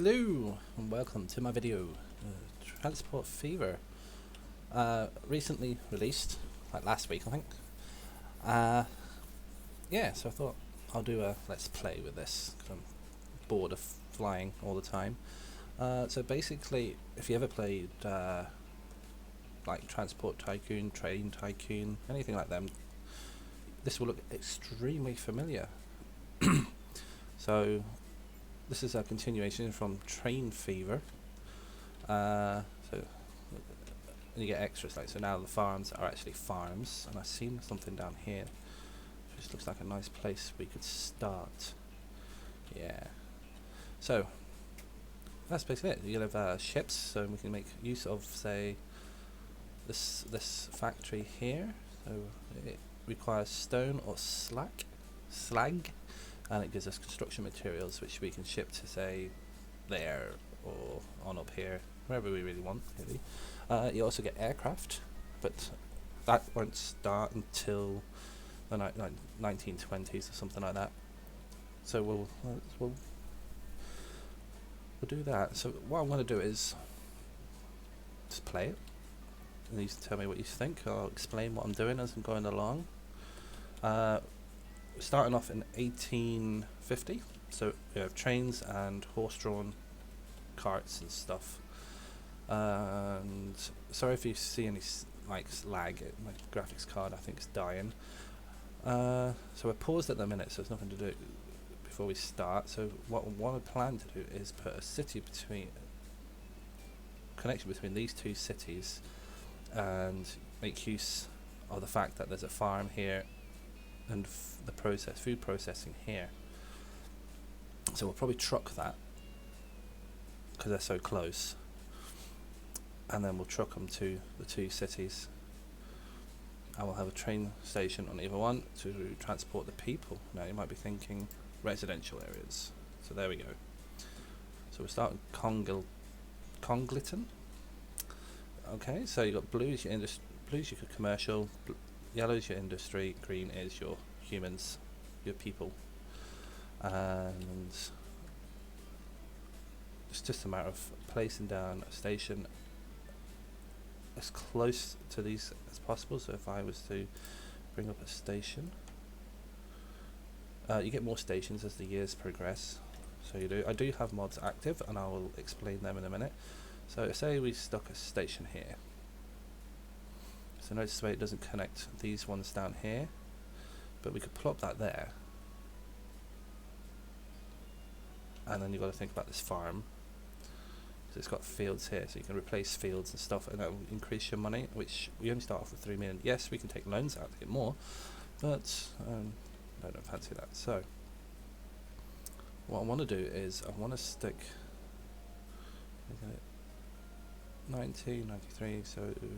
Hello and welcome to my video, Transport Fever. Recently released, like last week I think. Yeah, so I thought I'll do a let's play with this because I'm bored of flying all the time. So basically, if you ever played like Transport Tycoon, Train Tycoon, anything like them, this will look extremely familiar. So this is a continuation from Train Fever. So you get extras, like, so now the farms are actually farms, and I've seen something down here which looks like a nice place we could start. Yeah, so that's basically it. You'll have ships, so we can make use of, say, this factory here. So it requires stone or slag, and it gives us construction materials which we can ship to, say, there or on up here, wherever we really want, really. You also get aircraft, but that won't start until the 1920s or something like that. So we'll do that. So what I'm going to do is just play it, and you can tell me what you think. I'll explain what I'm doing as I'm going along. Starting off in 1850, so we have trains and horse-drawn carts and stuff. And sorry if you see any like lag. My graphics card I think is dying. So we're paused at the minute, so there's nothing to do before we start. So what I plan to do is put a connection between these two cities, and make use of the fact that there's a farm here and the food processing here. So we'll probably truck that because they're so close, and then we'll truck them to the two cities, and we'll have a train station on either one to transport the people. Now you might be thinking residential areas, so there we go. So we'll start with Congleton. Okay, so you got blue is your blue's your commercial, yellow is your industry, green is your humans, your people, and it's just a matter of placing down a station as close to these as possible. So if I was to bring up a station, you get more stations as the years progress. So you do. I do have mods active, and I will explain them in a minute. So say we stuck a station here. So notice the way it doesn't connect these ones down here, but we could plop that there. And then you've got to think about this farm, because it's got fields here, so you can replace fields and stuff, and that will increase your money, which we only start off with 3 million. Yes, we can take loans out to get more, but I don't fancy that. So what I want to do is I want to stick 1993, so we'll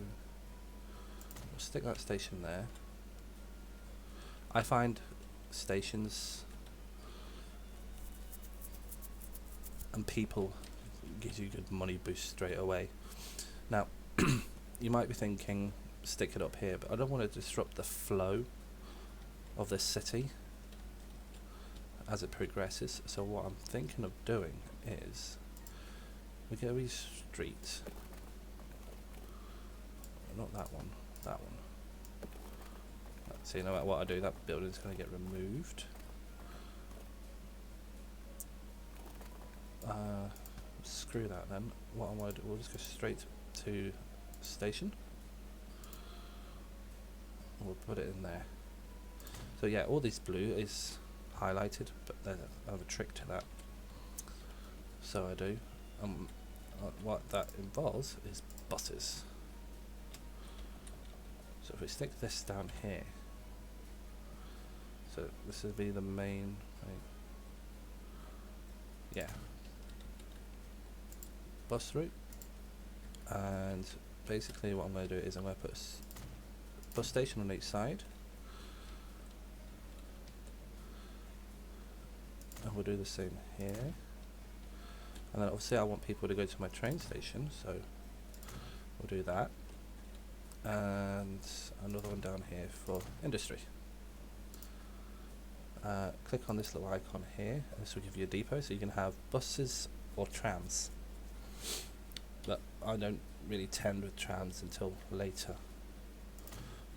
stick that station there. I find stations and people gives you a good money boost straight away. Now you might be thinking stick it up here, but I don't want to disrupt the flow of this city as it progresses. So what I'm thinking of doing is we get a wee street, not that one, that one. See, no matter what I do, that building's going to get removed. Screw that then. What I want to do, we'll just go straight to station. And we'll put it in there. So yeah, all this blue is highlighted, but I have a trick to that. So I do. What that involves is buses. So if we stick this down here, so this would be the main, yeah, bus route. And basically what I'm going to do is I'm going to put a bus station on each side, and we'll do the same here. And then obviously I want people to go to my train station, so we'll do that. And another one down here for industry. Click on this little icon here, and this will give you a depot, so you can have buses or trams. But I don't really tend with trams until later.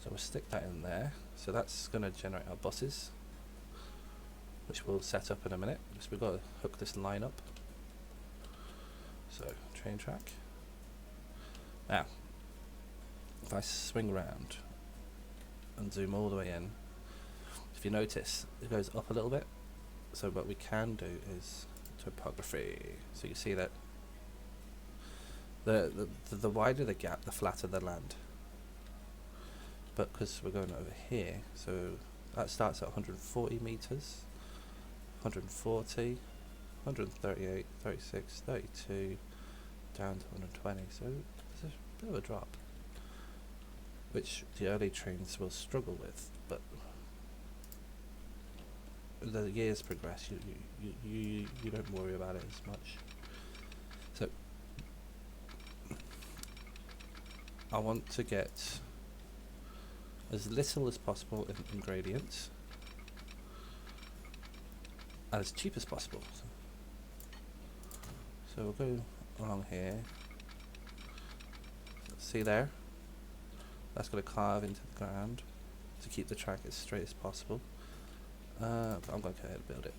So we'll stick that in there. So that's going to generate our buses, which we'll set up in a minute. So we've got to hook this line up. So train track. Now, if I swing around and zoom all the way in, if you notice, it goes up a little bit. So what we can do is topography. So you see that the wider the gap, the flatter the land. But because we're going over here, so that starts at 140 meters, 140, 138, 36, 32, down to 120. So there's a bit of a drop, which the early trains will struggle with. But as the years progress, you don't worry about it as much. So I want to get as little as possible in gradients, and as cheap as possible. So we'll go along here. See there? That's going to carve into the ground to keep the track as straight as possible. But I'm going to go ahead and build it.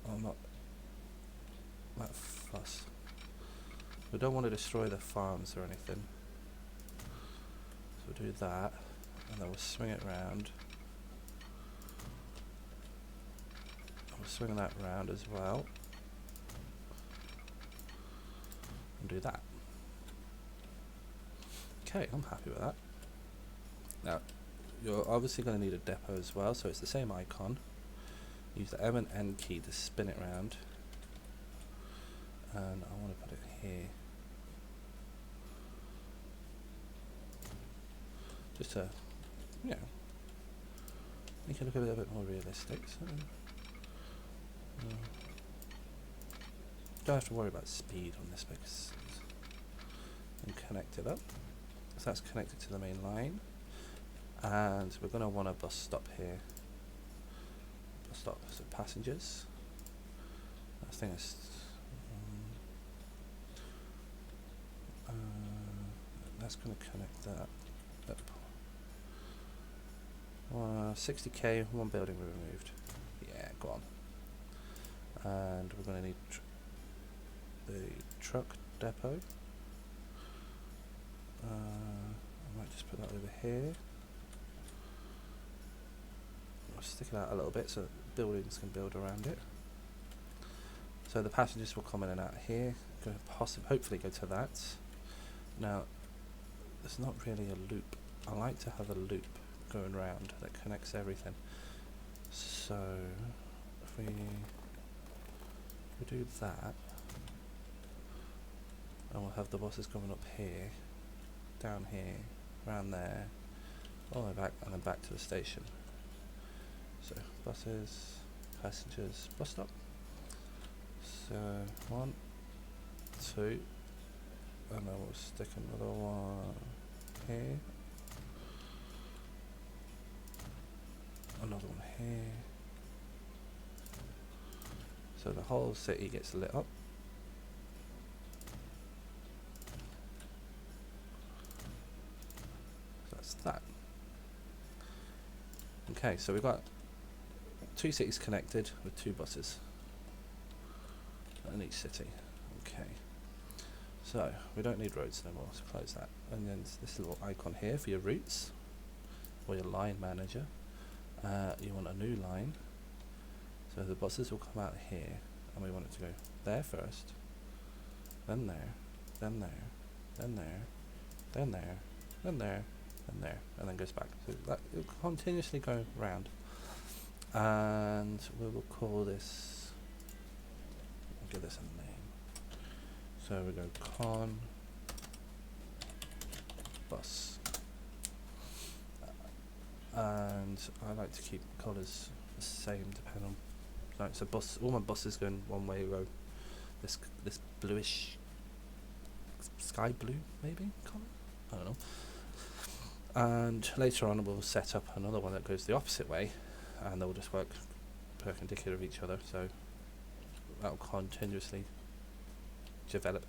I'm not that fussed. We don't want to destroy the farms or anything. So we'll do that, and then we'll swing it round. And we'll swing that round as well. And do that. Okay, I'm happy with that. Now, you're obviously going to need a depot as well, so it's the same icon. Use the M and N key to spin it round. And I want to put it here. Just to, you know, make it look a little bit more realistic. So, don't have to worry about speed on this because and connect it up. So that's connected to the main line, and we're going to want a bus stop here. Bus stop, so passengers. I think it's that's going to connect that up. 60k, one building we removed. Yeah, go on. And we're going to need the truck depot. I might just put that over here. I'll stick it out a little bit so that buildings can build around it. So the passengers will come in and out here. Going to hopefully go to that. Now, there's not really a loop. I like to have a loop going round that connects everything. So if we do that, and we'll have the buses coming up here, down here, around there, all the way back, and then back to the station. So buses, passengers, bus stop. So 1, 2, and then we'll stick another one here, another one here. So the whole city gets lit up. So that's that. Okay, so we've got 2 cities connected with 2 buses in each city. Okay, so we don't need roads no more, so close that. And then this little icon here for your routes or your line manager. You want a new line, so the buses will come out here, and we want it to go there first, then there, then there, then there, then there, then there, then there, and then goes back. So that it will continuously go round, and we will call this, I'll give this a name. So we go con bus. And I like to keep colours the same depending on, like, so all my buses going one way row. This bluish sky blue maybe colour, I don't know. And later on we'll set up another one that goes the opposite way, and they'll just work perpendicular of each other, so that will continuously develop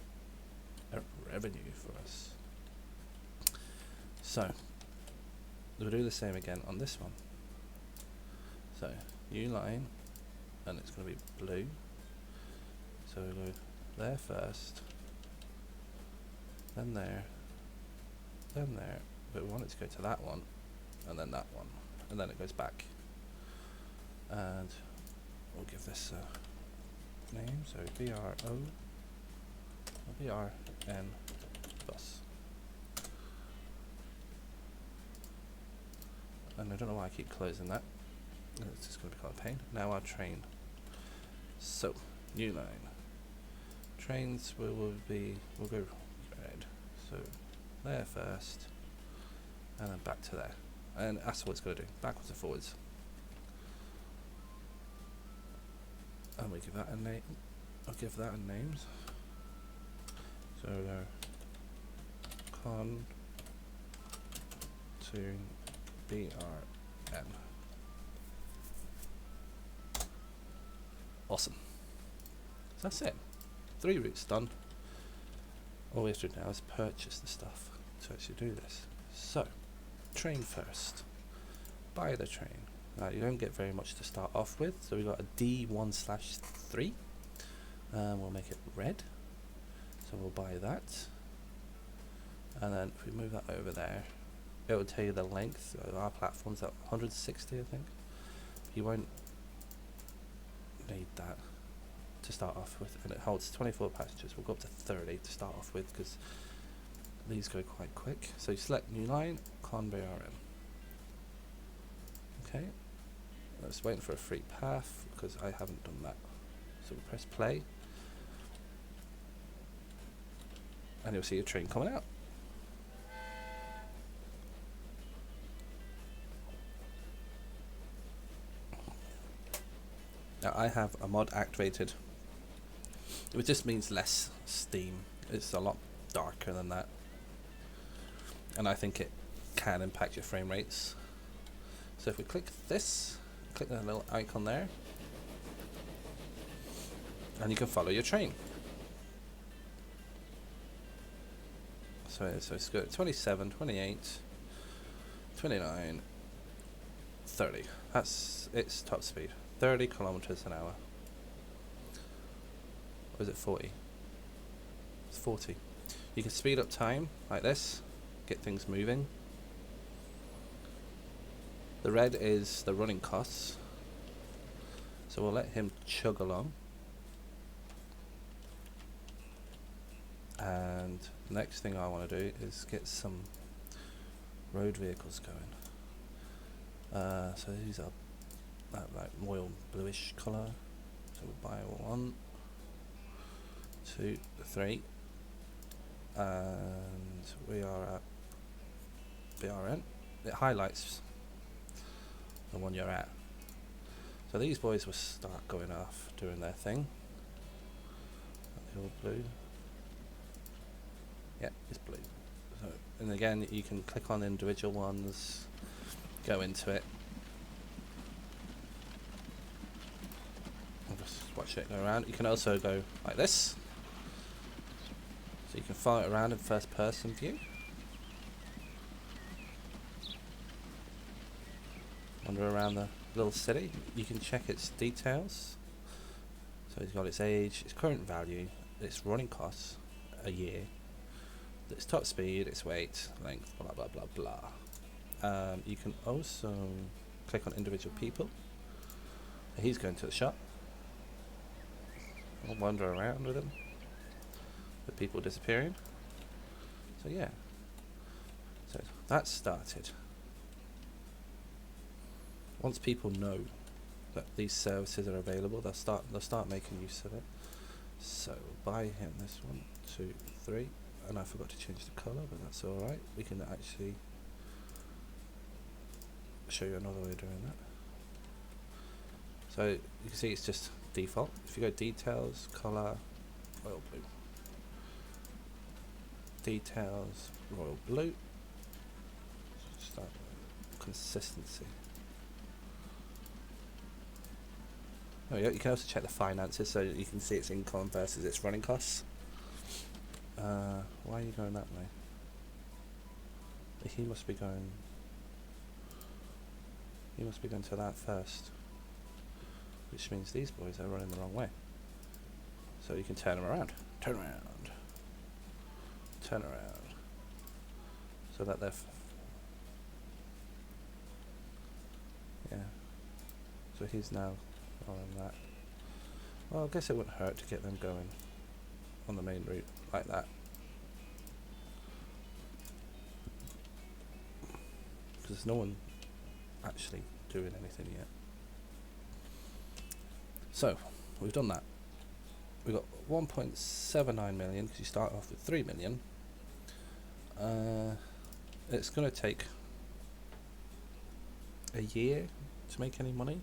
a revenue for us. So we'll do the same again on this one. So new line, and it's going to be blue. So we'll go there first, then there, then there, but we want it to go to that one, and then that one, and then it goes back. And we'll give this a name, so BRN bus. And I don't know why I keep closing that. It's just going to become a pain. Now our train. So, new line. Trains we'll go red. So, there first, and then back to there. And that's what it's going to do, backwards and forwards. And we give that a name. I'll give that a names. So con to BRN. Awesome. So that's it. 3 routes done. All we have to do now is purchase the stuff to actually do this. So, train first. Buy the train. You don't get very much to start off with, so we've got a D1/3. We'll make it red, so we'll buy that. And then if we move that over there, it will tell you the length of our platform's at 160, I think. You won't need that to start off with, and it holds 24 passengers. We'll go up to 30 to start off with, because these go quite quick. So you select new line, con BRN. Okay. I was waiting for a free path because I haven't done that. So we'll press play, and you'll see a train coming out. Now I have a mod activated, which just means less steam. It's a lot darker than that, and I think it can impact your frame rates. So if we click this, click that little icon there, and you can follow your train. So it's good. 27, 28, 29, 30. That's its top speed. 30 kilometers an hour. Or is it 40? It's 40. You can speed up time like this, get things moving. The red is the running costs, so we'll let him chug along. And the next thing I want to do is get some road vehicles going. So these are that like royal bluish colour. So we'll buy 1, 2, 3, and we are at BRN. It highlights the one you're at. So these boys will start going off, doing their thing. The all blue. Yeah, it's blue. So, and again, you can click on individual ones, go into it, and just watch it go around. You can also go like this, so you can follow it around in first person view. Wander around the little city. You can check its details. So it's got its age, its current value, its running costs a year, its top speed, its weight, length, blah blah blah blah. You can also click on individual people. He's going to the shop. I'll wander around with him. The people disappearing. So yeah. So that's started. Once people know that these services are available, they'll start making use of it. So buy him this 1, 2, 3, and I forgot to change the colour, but that's all right. We can actually show you another way of doing that. So you can see it's just default. If you go details, colour, royal blue, details, royal blue. Start consistency. There we go. You can also check the finances so you can see its income versus its running costs. Why are you going that way? He must be going. He must be going to that first, which means these boys are running the wrong way. So you can turn them around. Turn around. Turn around. So that they're. Yeah. So he's now on that. Well, I guess it wouldn't hurt to get them going on the main route like that. Because there's no one actually doing anything yet. So, we've done that. We've got 1.79 million because you start off with 3 million. It's going to take a year to make any money.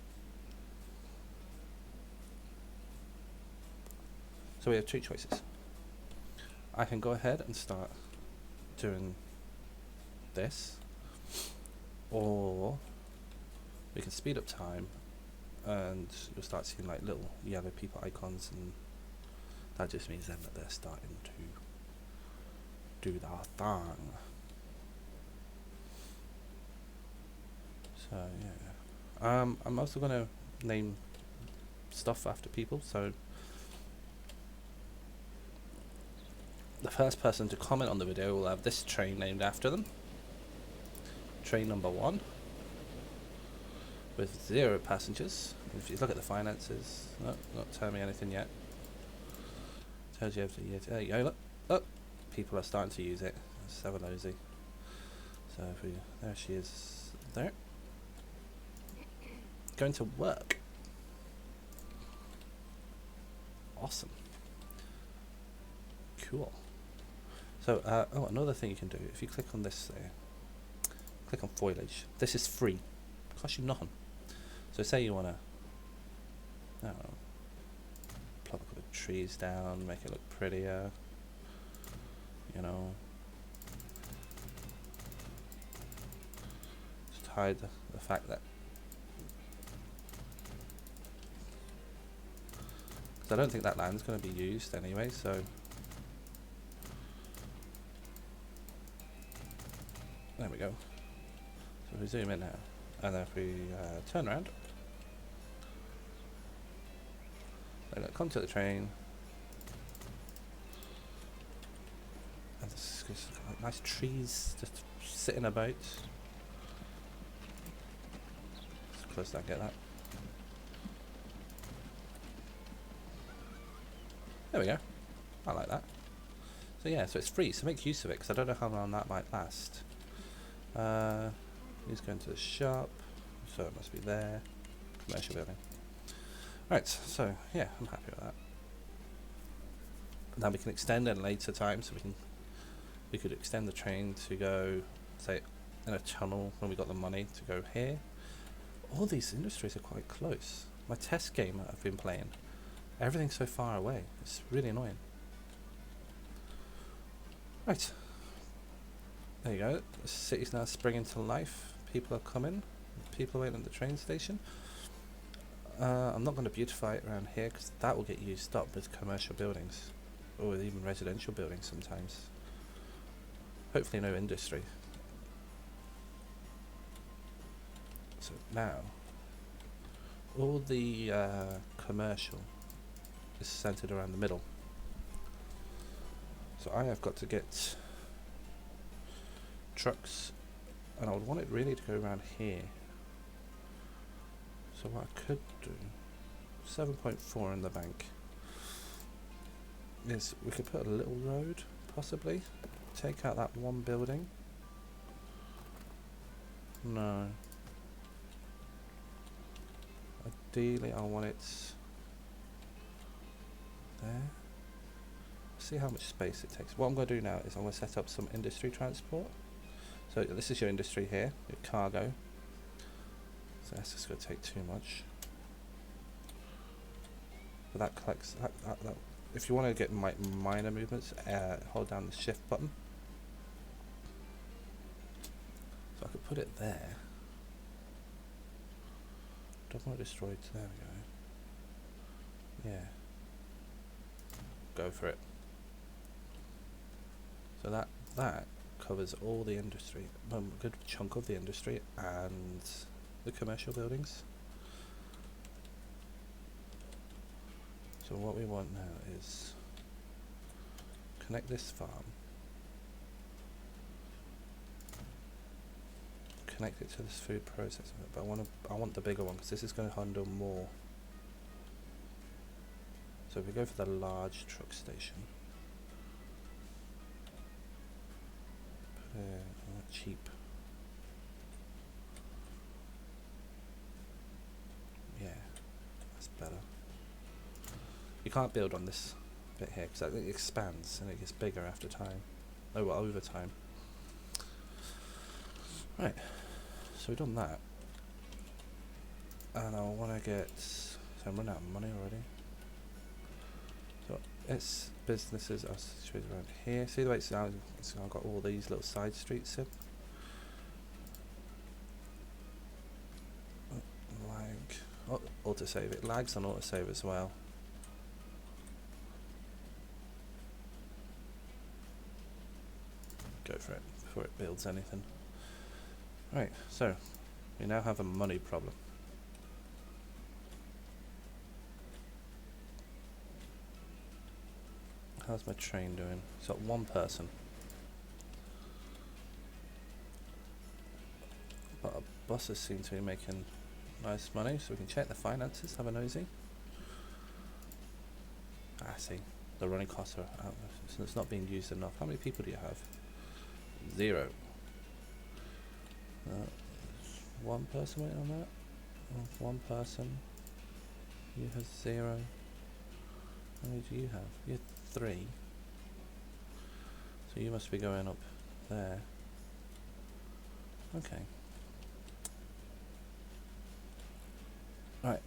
So we have two choices. I can go ahead and start doing this, or we can speed up time and you'll start seeing like little yellow people icons, and that just means then that they're starting to do their thing. So yeah, I'm also going to name stuff after people. So the first person to comment on the video will have this train named after them. Train number 1 with 0 passengers. If you look at the finances, no, not telling me anything yet. Tells you every year. There you go. Look, look, people are starting to use it. Let's have a nosy. So if we, there she is. There. Going to work. Awesome. Cool. So, oh, another thing you can do, if you click on this there, click on foliage. This is free. It costs you nothing. So say you want to, I don't know, plop a couple of trees down, make it look prettier, you know. Just hide the fact that, because I don't think that land's going to be used anyway, so. There we go. So if we zoom in now, and then if we turn around, then come to the train, and there's like nice trees just sitting about. As close as I can get that. There we go. I like that. So yeah, so it's free, so make use of it, because I don't know how long that might last. He's going to the shop, so it must be there. Commercial building. Right, so yeah, I'm happy with that. Now we can extend at a later time, so we could extend the train to go, say, in a tunnel when we got the money to go here. All these industries are quite close. My test game that I've been playing, everything's so far away. It's really annoying. Right. There you go. The city's now springing to life. People are coming. People waiting at the train station. I'm not going to beautify it around here because that will get used up with commercial buildings, or with even residential buildings sometimes. Hopefully no industry. So now, all the commercial is centered around the middle. So I have got to get trucks, and I would want it really to go around here. So what I could do, 7.4 in the bank, is we could put a little road, possibly, take out that one building. No. Ideally I want it there. See how much space it takes. What I'm going to do now is I'm going to set up some industry transport. So this is your industry here, your cargo. So that's just going to take too much. But that collects, that if you want to get minor movements, hold down the shift button. So I could put it there. Don't want to destroy it, there we go. Yeah. Go for it. So that covers all the industry, a good chunk of the industry and the commercial buildings. So what we want now is connect this farm, connect it to this food processing, but I want the bigger one because this is going to handle more. So if we go for the large truck station, put it cheap. Yeah, that's better. You can't build on this bit here because it expands and it gets bigger after time. Oh, well, over time. Right, so we've done that. And I want to get... So I'm running out of money already. So its businesses are situated around here. See the way it's now? So I've got all these little side streets in. Lag. Oh, autosave. It lags on autosave as well. Go for it before it builds anything. Right, so we now have a money problem. How's my train doing? It's got one person. But our buses seem to be making nice money, so we can check the finances, have a nosy. Ah, see, the running costs are out, so it's not being used enough. How many people do you have? 0. One person waiting on that? One person. You have 0. How many do you have? You have 3. So you must be going up there. Okay. Right.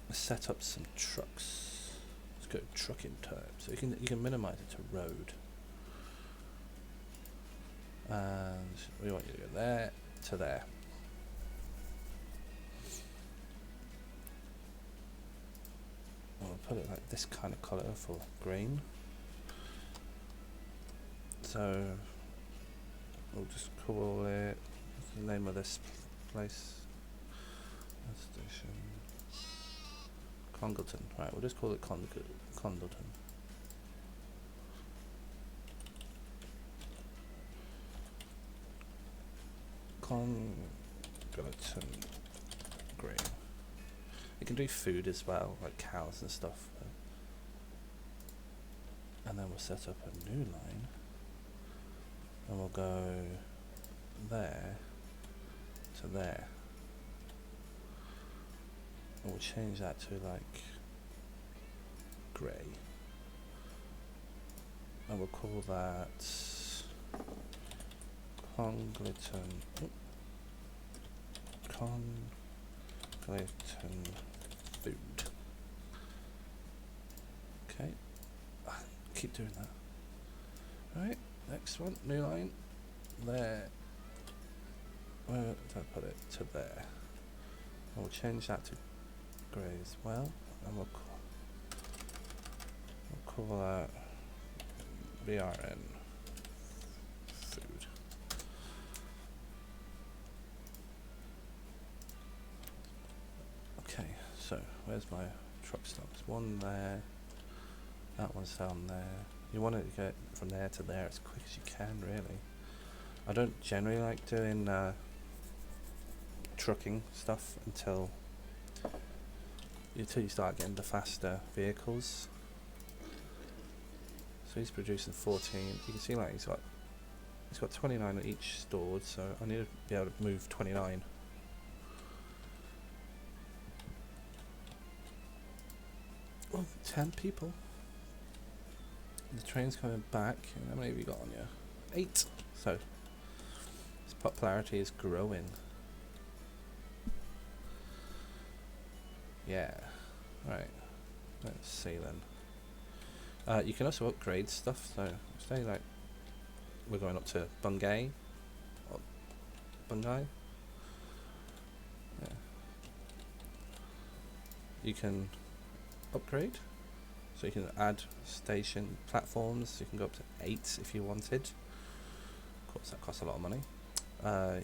Let's set up some trucks. Let's go trucking time. So you can minimize it to road. And we want you to go there to there. We'll put it like this kind of colour for green. So we'll just call it, what's the name of this place? Station. Congleton. Right, we'll just call it Congleton. Congleton Green. You can do food as well, like cows and stuff. And then we'll set up a new line. And we'll go there to there. And we'll change that to like grey. And we'll call that Congleton. Congleton food. Okay. Keep doing that. Right, next one, new line. There. Where did I put it? To there. And we'll change that to grey as well. And we'll call that BRN food. Okay, so where's my truck stops? One there, that one's down there. You want to get from there to there as quick as you can, really. I don't generally like doing trucking stuff until you start getting the faster vehicles. So he's producing 14. You can see like he's got 29 at each stored, so I need to be able to move 29. Oh, 10 people. The train's coming back. How many have you got on you? 8. So his popularity is growing. Yeah. Right. Let's see then. You can also upgrade stuff. So say like we're going up to Bungay. Or Bungay. Yeah. you can upgrade. So you can add station platforms. You can go up to 8 if you wanted. Of course, that costs a lot of money.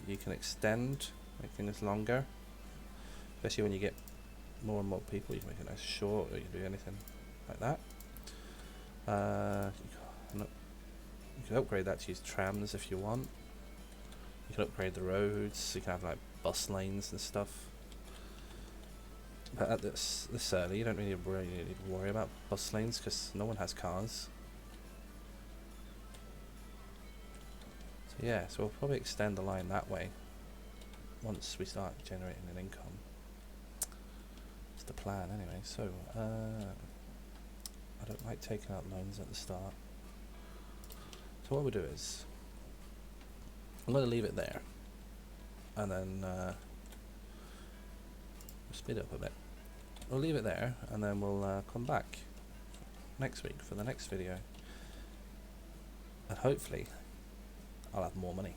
You can extend, make things longer, especially when you get more and more people. You can make it nice short, or you can do anything like that. You can upgrade that to use trams if you want. You can upgrade the roads. You can have like bus lanes and stuff. But at this early, you don't really worry about bus lanes because no one has cars. So yeah, so we'll probably extend the line that way once we start generating an income. It's the plan anyway. So I don't like taking out loans at the start. So what we'll do is I'm going to leave it there, and then we'll speed up a bit. We'll leave it there, and then we'll come back next week for the next video, and hopefully I'll have more money.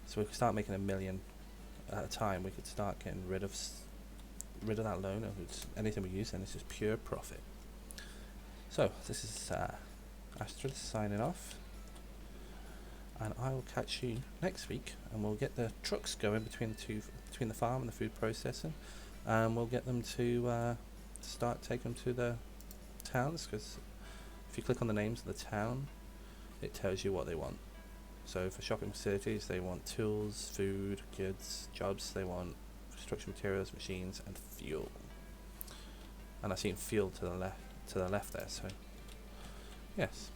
So we can start making $1 million at a time. We could start getting rid of that loan, and anything we use, and it's just pure profit. So this is Astrid signing off, and I will catch you next week, and we'll get the trucks going between the farm and the food processing, and we'll get them to start taking them to the towns, because if you click on the names of the town, it tells you what they want. So for shopping facilities, they want tools, food, goods, jobs. They want construction materials, machines, and fuel. And I've seen fuel to the left there. So yes,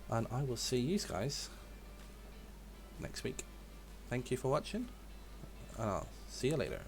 and I will see you guys next week. Thank you for watching, and I'll see you later.